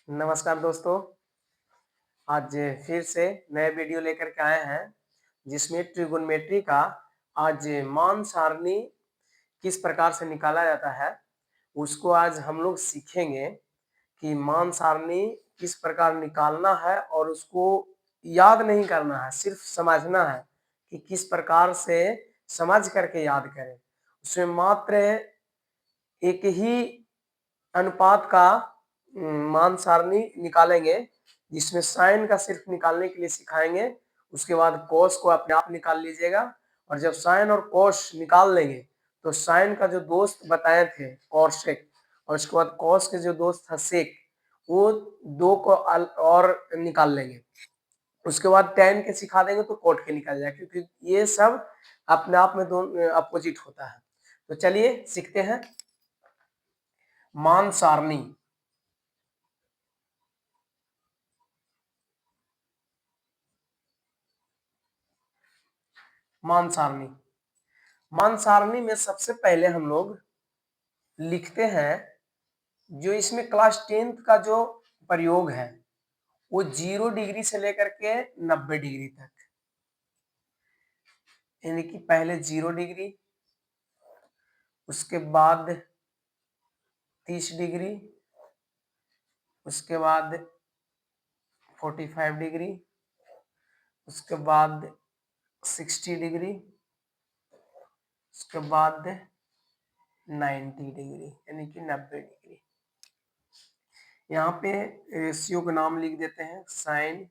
नमस्कार दोस्तों। आज फिर से नए वीडियो लेकर के आए हैं जिसमें ट्रिगोनोमेट्री का आज मान सारणी किस प्रकार से निकाला जाता है उसको आज हम लोग सीखेंगे कि मान सारणी किस प्रकार निकालना है और उसको याद नहीं करना है, सिर्फ समझना है कि किस प्रकार से समझ करके याद करें। उसमें मात्र एक ही अनुपात का मान सारणी निकालेंगे जिसमें साइन का सिर्फ निकालने के लिए सिखाएंगे। उसके बाद कॉस को अपने आप निकाल लीजिएगा और जब साइन और कॉस निकाल लेंगे तो साइन का जो दोस्त बताए थे कॉसेक और उसके बाद कॉस के जो दोस्त था सेक, वो दो को और निकाल लेंगे। उसके बाद tan के सिखा देंगे तो cot के निकल जाएगा, क्योंकि ये सब अपने आप में दोनों अपोजिट होता है। तो चलिए सीखते हैं मान सारणी। मान सारणी मान सारणी में सबसे पहले हम लोग लिखते हैं जो इसमें क्लास 10th का जो प्रयोग है वो 0 डिग्री से लेकर के 90 डिग्री तक, यानी कि पहले 0 डिग्री, उसके बाद 30 डिग्री, उसके बाद 45 डिग्री, उसके बाद 60 डिग्री, उसके बाद 90 डिग्री यानी कि 90 डिग्री। यहाँ पे रेशियो का नाम लिख देते हैं साइन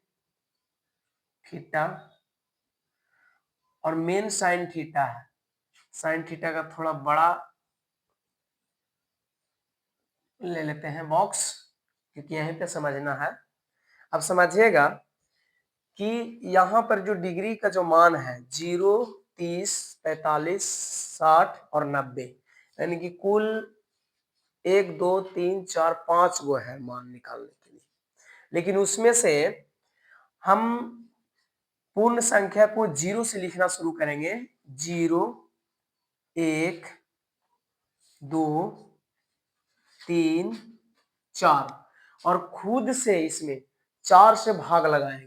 थीटा, और मेन साइन थीटा है। साइन थीटा का थोड़ा बड़ा ले लेते हैं बॉक्स, क्योंकि यहीं पे समझना है। अब समझिएगा कि यहाँ पर जो डिग्री का जो मान है 0, 30, 45, 60 और 90, यानी कि कुल 1, 2, 3, 4, 5 गो है मान निकालने के लिए। लेकिन उसमें से हम पूर्ण संख्या को 0 से लिखना शुरू करेंगे। 0, 1, 2, 3, 4 और खुद से इसमें 4 से भाग लगाएंगे।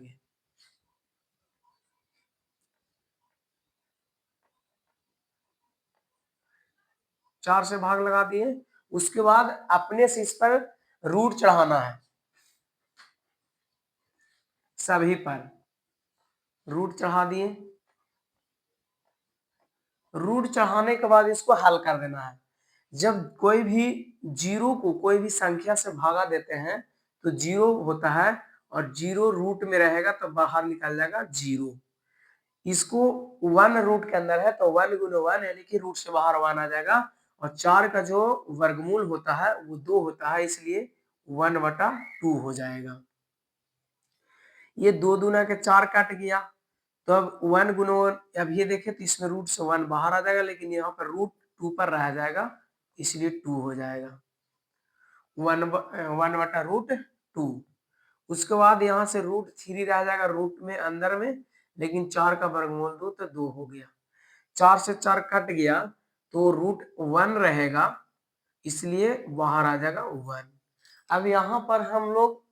चार से भाग लगा दिए, उसके बाद अपने से इस पर रूट चढ़ाना है। सभी पर रूट चढ़ा दिए। रूट चढ़ाने के बाद इसको हल कर देना है। जब कोई भी जीरो को कोई भी संख्या से भागा देते हैं तो 0 होता है और 0 रूट में रहेगा तो बाहर निकल जाएगा 0। इसको 1 रूट के अंदर है तो 1 गुने 1 यानी कि रूट से बाहर 1 आ जाएगा, और 4 का जो वर्गमूल होता है वो 2 होता है, इसलिए 1/2 हो जाएगा। ये 2 दूना के 4 कट गया, तो अब 1 गुना 1, अब ये देखें तो इसमें रूट से 1 बाहर आ जाएगा, लेकिन यहाँ पर रूट 2 पर रह जाएगा, इसलिए 2 हो जाएगा। 1/√2। उसके बाद यहाँ से √3 रह जाएगा रूट में अंदर में, लेकिन 4 का वर्गमूल 2 तो 2 हो गया। 4 से 4 कट गया तो √1 रहेगा, इसलिए बाहर आ जाएगा 1। अब यहाँ पर हम लोग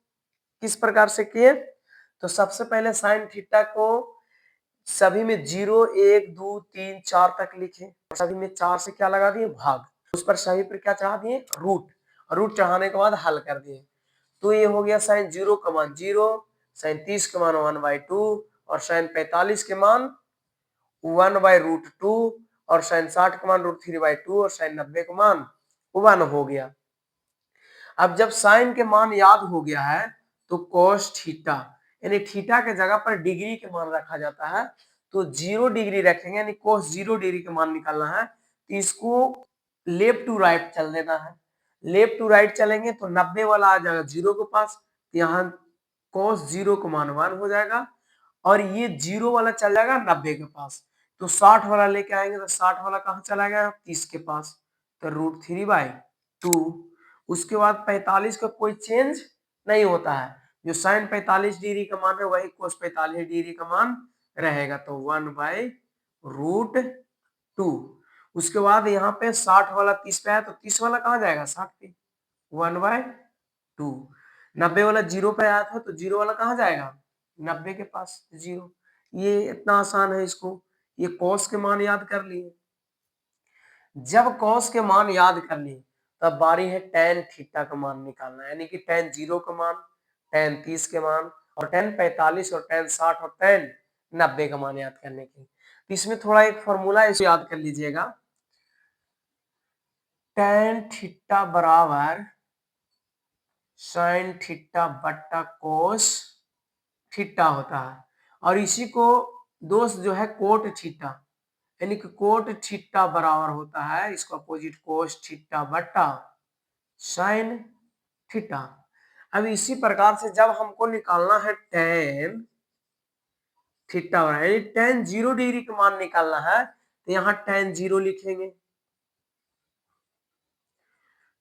किस प्रकार से किए, तो सबसे पहले साइन थीटा को सभी में 0, 1, 2, 3, 4 तक लिखे, सभी में 4 से क्या लगा दिए भाग, उस पर सभी पर क्या चढ़ा दिए रूट, और रूट चढ़ाने के बाद हल कर दिए। तो ये हो गया साइन 0 का मान 0, साइन 30 के मान 1/2 और साइन 45 के मान 1/√2 और साइन 60 का मान √3/2 और साइन 90 का मान 1 हो गया। अब जब साइन के मान याद हो गया है तो कोस थीटा, यानी थीटा के जगह पर डिग्री के मान रखा जाता है, तो 0 डिग्री रखेंगे, यानी कोस 0 डिग्री का मान निकालना है, तो इसको लेफ्ट टू राइट चल देना है। लेफ्ट टू राइट चलेंगे तो 90 वाला आ जाएगा 0 के पास, तो यहाँ कोस 0 का मान 1 हो जाएगा, और ये 0 वाला चल जाएगा 90 के पास, तो 60 वाला लेके आएंगे तो 60 वाला कहाँ चला गया 30 के पास, तो √3/2। उसके बाद 45 का कोई चेंज नहीं होता है, जो साइन 45 डिग्री का मान है वही कोस 45 डिग्री का मान रहेगा, तो 1/√2। उसके बाद यहाँ पे 60 वाला 30 पे है तो 30 वाला कहाँ जाएगा 60 पे, 1/2। 90 वाला जीरो पे आया था तो जीरो वाला कहाँ जाएगा, 90 के पास जीरो। ये इतना आसान है इसको, ये कॉस के मान याद कर लिए। जब कॉस के मान याद कर लिए तब बारी है टेन थीटा का मान निकालना, यानी कि टेन जीरो का मान, टेन 30 के मान, और टेन 45 और टेन 60 और टेन 90 का मान याद करने की। तो इसमें थोड़ा एक फॉर्मूला है, इसे याद कर लीजिएगा। टेन थीटा बराबर साइन थीटा बट्टा कोस थीटा होता है, और इसी को दोस्त जो है कोट थीटा, यानी कि कोट थीटा बराबर होता है इसको अपोजिट कोस थीटा बट्टा साइन थीटा। अब इसी प्रकार से जब हमको निकालना है टेन थीटा यानी टेन जीरो डिग्री का मान निकालना है, तो यहाँ टेन जीरो लिखेंगे।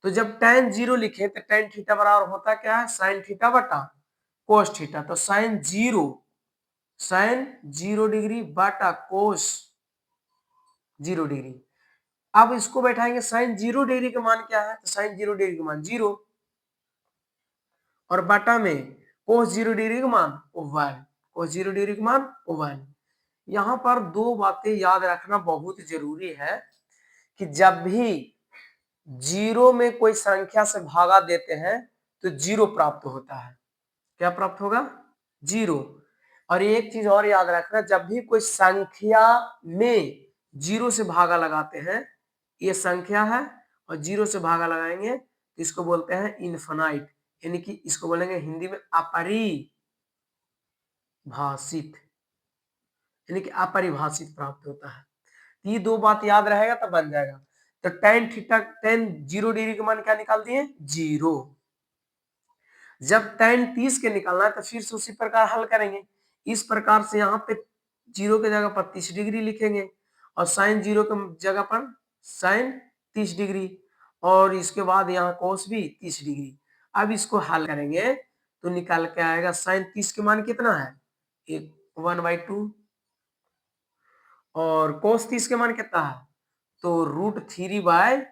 तो जब टेन जीरो लिखे तो टेन थीटा बराबर होता क्या है, साइन थीटा बटा कोस थीटा। तो साइन जीरो डिग्री बटा कोस जीरो डिग्री। अब इसको बैठाएंगे, साइन जीरो डिग्री का मान क्या है, तो साइन जीरो डिग्री का मान जीरो, और बटा में कोस जीरो डिग्री का मान वन, कोस जीरो डिग्री का मान वन। यहाँ पर दो बातें याद रखना बहुत जरूरी है कि जब भी जीरो में कोई संख्या से भागा देते हैं तो जीरो प्राप्त होता है। क्या प्राप्त होगा, जीरो। और एक चीज और याद रखना, जब भी कोई संख्या में जीरो से भागा लगाते हैं, ये संख्या है और जीरो से भागा लगाएंगे तो इसको बोलते हैं इनफाइनाइट, यानी कि इसको बोलेंगे हिंदी में अपरिभाषित, यानी कि अपरिभाषित प्राप्त होता है। ये दो बात याद रहेगा तब बन जाएगा। तो tan theta tan zero degree का मान क्या निकाल दिए, जीरो। जब टेन 30 के निकालना है तो फिर से उसी प्रकार हल करेंगे। इस प्रकार से यहाँ पे जीरो के जगह पर 30 डिग्री लिखेंगे, और साइन जीरो के जगह पर साइन 30 डिग्री, और इसके बाद यहाँ कोस भी 30 डिग्री। अब इसको हल करेंगे तो निकाल के आएगा साइन 30 के मान कितना है, एक 1/2, और कोस 30 के मान कितना है, तो √3/2।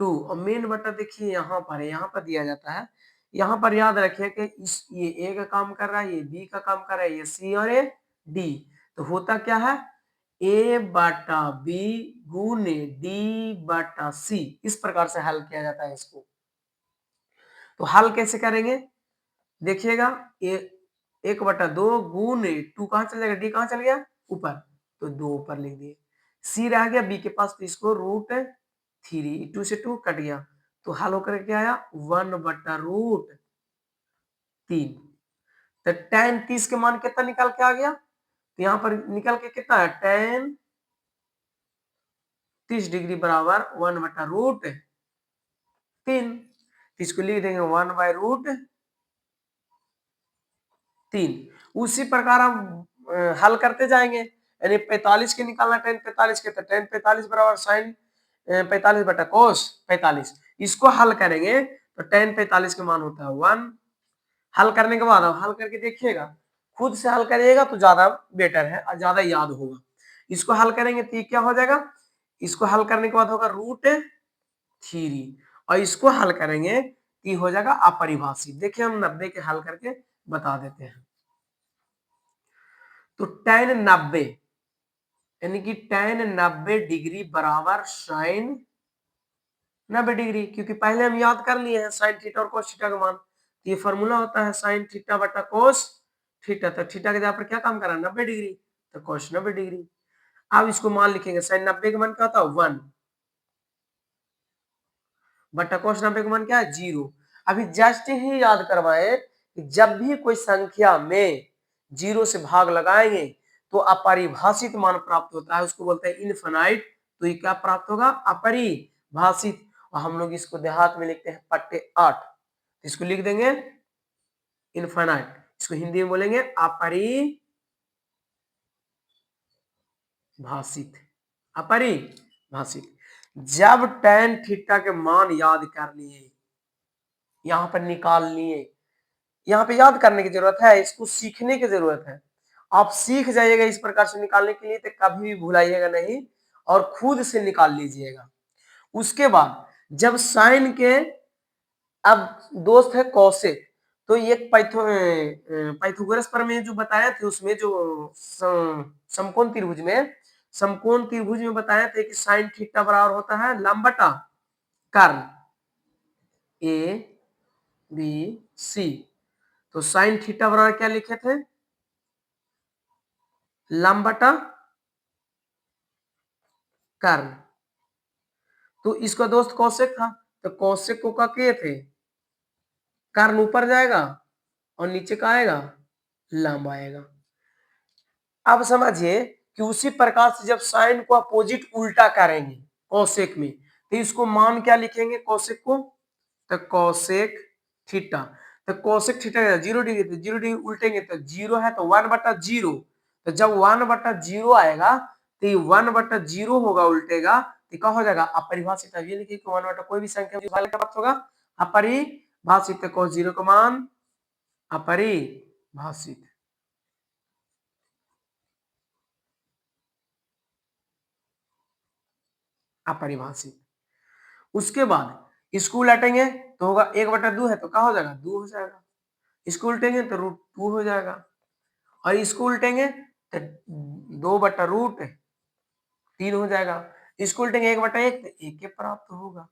और मेन बटा देखिए यहाँ पर है, यहाँ पर दिया जाता है। यहाँ पर याद रखिए कि इस ये ए का काम कर रहा है, ये बी का काम कर रहा है, ये सी और ये डी। तो होता क्या है, ए बटा बी गुने डी बटा सी, इस प्रकार से हल किया जाता है इसको। तो हल कैसे करेंगे देखिएगा, ए 1/2 गुने टू कहाँ चल जाएगा, डी कहाँ चल गया ऊपर, तो दो ऊपर लिख दिए। सी रह गया बी के पास, तो इसको √3, 2 से 2 कट गया, तो हल होकर के आया 1/√3। तो टेन 30 के मान कितना निकल के आ गया, तो यहाँ पर निकल के कितना है, टेन 30 डिग्री बराबर 1/√3। इसको लिख देंगे 1/√3। उसी प्रकार हम हल करते जाएंगे, यानी 45 के निकालना, टेन 45 के, तो टेन 45 बराबर साइन 45 बटा कोस 45। इसको हल करेंगे तो टेन 45 के मान होता है 1। हल करने के बाद हल करके देखिएगा, खुद से हल करिएगा तो ज्यादा बेटर है और ज्यादा याद होगा। इसको हल करेंगे तो ये क्या हो जाएगा, इसको हल करने के बाद होगा √3, और इसको हल करेंगे तो हो जाएगा अपरिभाषित। देखिए हम 90 के हल करके बता देते हैं। तो टेन 90 यानी कि टेन 90 डिग्री बराबर साइन 90 डिग्री, क्योंकि पहले हम याद कर लिए हैं साइन थीटा और कोस थीटा का मान। ये फॉर्मूला होता है साइन थीटा बटा कोस थीटा। तो थीटा के जगह पर क्या काम कर रहा है, 90 डिग्री, तो कोस 90 डिग्री। अब इसको मान लिखेंगे, साइन 90 का मान क्या होता है 1, बटा कोस 90 का मान क्या है 0। अभी जस्ट ही याद करवाए कि जब भी कोई संख्या में जीरो से भाग लगाएंगे तो अपरिभाषित मान प्राप्त होता है, उसको बोलते हैं इनफाइनाइट। तो ये क्या प्राप्त होगा, अपरिभाषित। और हम लोग इसको देहात में लिखते हैं पट्टे 8, इसको लिख देंगे इनफाइनाइट। इसको हिंदी में बोलेंगे अपरिभाषित, अपरिभाषित। जब टेन थीटा के मान याद कर लिए, यहाँ पर निकाल लिए, यहाँ पे याद करने की जरूरत है, इसको सीखने की जरूरत है। आप सीख जाइएगा इस प्रकार से निकालने के लिए तो कभी भी भुलाइएगा नहीं, और खुद से निकाल लीजिएगा। उसके बाद जब साइन के अब दोस्त है कौशिक, तो ये पाइथागोरस प्रमेय जो बताया थे उसमें जो समकोण त्रिभुज में बताया थे कि साइन थीटा बराबर होता है लंब बटा कर्ण ए बी सी। तो साइन थीटा बराबर क्या लिखे थे, लंब बटा कर्ण। तो इसका दोस्त कौशिक था, तो कौशिक को क्या किए थे, कर्ण ऊपर जाएगा और नीचे का आएगा लंब आएगा। अब समझिए कि उसी प्रकार से जब साइन को अपोजिट उल्टा करेंगे कौशिक में, तो इसको मान क्या लिखेंगे कौशिक को, तो कौशिक थीटा। तो कौशिक थीटा 0 डिग्री, तो 0 डिग्री उल्टेंगे तो 0 है तो 1/0। तो जब 1/0 आएगा तो ये 1/0 होगा उल्टेगा, तो क्या हो जाएगा अपरिभाषित। अब ये लिखिए कि 1 बटा कोई भी संख्या का प्राप्त होगा अपरिभाषित। cos 0 का मान अपरिभाषित। अपरिभाषित। उसके बाद इसको उलटेंगे तो होगा 1/2 है तो क्या हो जाएगा 2 हो जाएगा। इसको उल्टेंगे तो √2 हो जाएगा, और इसको उल्टेंगे तो 2/√3 हो जाएगा। इसको उल्टेंगे 1/1 तो 1 के प्राप्त होगा।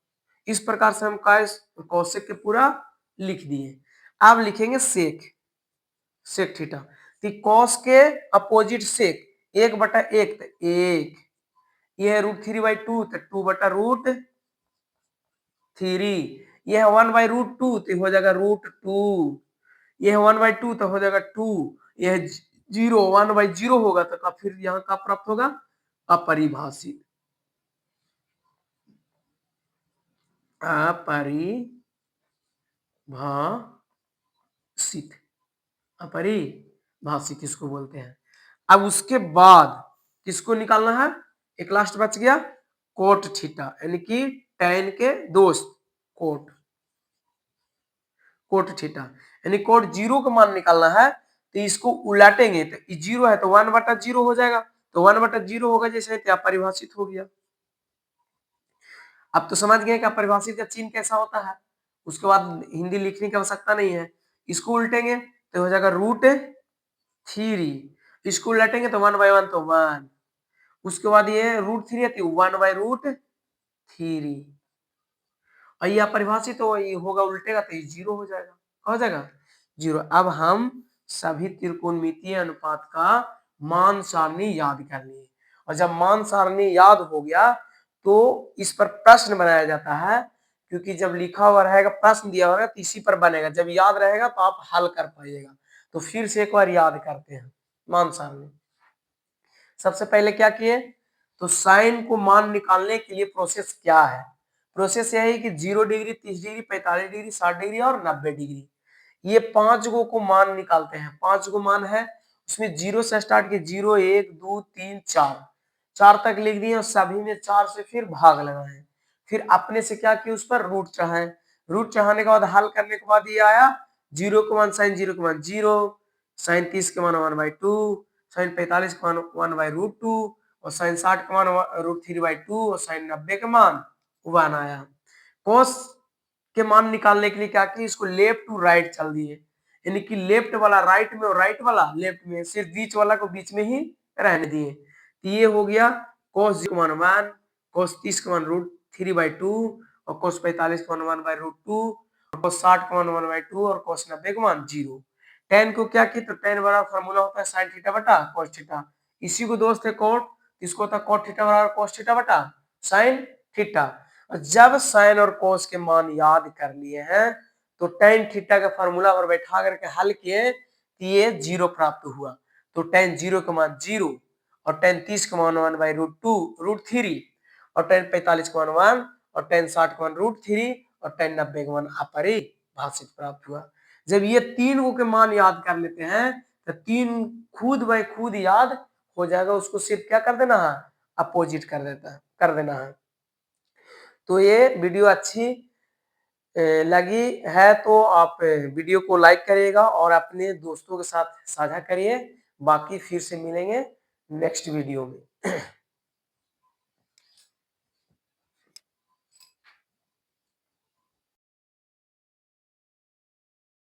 इस प्रकार से हम कौशिक के पूरा लिख दिए। अब लिखेंगे सेक, सेक थीटा। तो कॉस के अपोजिट सेक 1/1 तो 1, ये है √3/2 तो 2/√3, ये है 1/√2 तो हो जाएगा √2, ये है 1/2 तो हो जाएगा 2, ये है 0 1/0 होगा तो का फिर यहाँ का प्राप्त होगा अपरिभाषित। अपरिभाषित, अपरिभाषित इसको बोलते हैं। अब उसके बाद किसको निकालना है, एक लास्ट बच गया कोट थीटा, यानी कि tan के दोस्त कोट, कोट थीटा, यानी कोट 0 का मान निकालना है। तो इसको उलटेंगे तो 0 है तो 1/0 हो जाएगा, तो 1/0 होगा जैसे क्या परिभाषित हो गया। अब तो समझ गए कि परिभाषित का चिन्ह कैसा होता है, उसके बाद हिंदी लिखने की आवश्यकता नहीं है। इसको उल्टेंगे तो हो जाएगा √3, इसको उलटेंगे तो 1/1 तो 1, उसके बाद ये √3 है तो 1/√3, और ये अपरिभाषित तो ये होगा उल्टेगा तो ये 0 हो जाएगा, हो जाएगा 0। अब हम सभी त्रिकोणमितीय अनुपात का मान सारणी याद कर लिए, और जब मान सारणी याद हो गया तो इस पर प्रश्न बनाया जाता है, क्योंकि जब लिखा हुआ रहेगा प्रश्न दिया होगा तो इसी पर बनेगा, जब याद रहेगा तो आप हल कर पाइएगा। तो फिर से एक बार याद करते हैं मान सारणी। सबसे पहले क्या किए, तो साइन को मान निकालने के लिए प्रोसेस क्या है, प्रोसेस यह है कि 0 डिग्री 30 डिग्री 45 डिग्री 60 डिग्री और 90 डिग्री, ये 5 गो को मान निकालते हैं। 5 गो मान है, उसमें 0 से स्टार्ट किए 0 1 2 3 4, 4 तक लिख दिए और सभी में 4 से फिर भाग लगाए, फिर अपने से क्या किया उस पर रूट चढ़ाए। रूट चढ़ाने के बाद हल करने के बाद ये आया 0 का मान साइन 0 का मान 0, साइन 30 के मान 1/2, साइन 45 का मान 1/√2, और साइन 60 का मान √3/2, और साइन 90 का मान 1 आया। cos के मान निकालने के लिए क्या किया, इसको लेफ्ट टू राइट चल दिए, यानी कि लेफ्ट वाला राइट में और राइट वाला लेफ्ट में, सिर्फ बीच वाला को बीच में ही रहने दिए। तो ये हो गया cos 0 का मान 1, cos 30 का मान √3/2, और cos 45 का मान 1/√2, और cos 60 का मान 1/2, और cos 90 का मान 0। tan को क्या की, तो tan बराबर फार्मूला होता है sin थीटा बटा cos थीटा, इसी को दोस्त है cot, इसको होता है cot थीटा बराबर cos थीटा बटा sin थीटा। जब साइन और कोस के मान याद कर लिए हैं तो tan थीटा का फार्मूला पर बैठा करके हल किए तो ये 0 प्राप्त हुआ। तो tan 0 का मान 0, और tan 30 का मान 1/√3, और tan 45 का मान 1, और tan 60 का मान √3, और tan 90 का मान अपरिभाषित प्राप्त हुआ। जब ये 3 गो के मान याद कर लेते हैं तो 3 खुद बाय खुद याद हो जाएगा, उसको सिर्फ क्या कर देना है, अपोजिट कर देना है। तो ये वीडियो अच्छी लगी है तो आप वीडियो को लाइक करिएगा और अपने दोस्तों के साथ साझा करिए। बाकी फिर से मिलेंगे नेक्स्ट वीडियो में।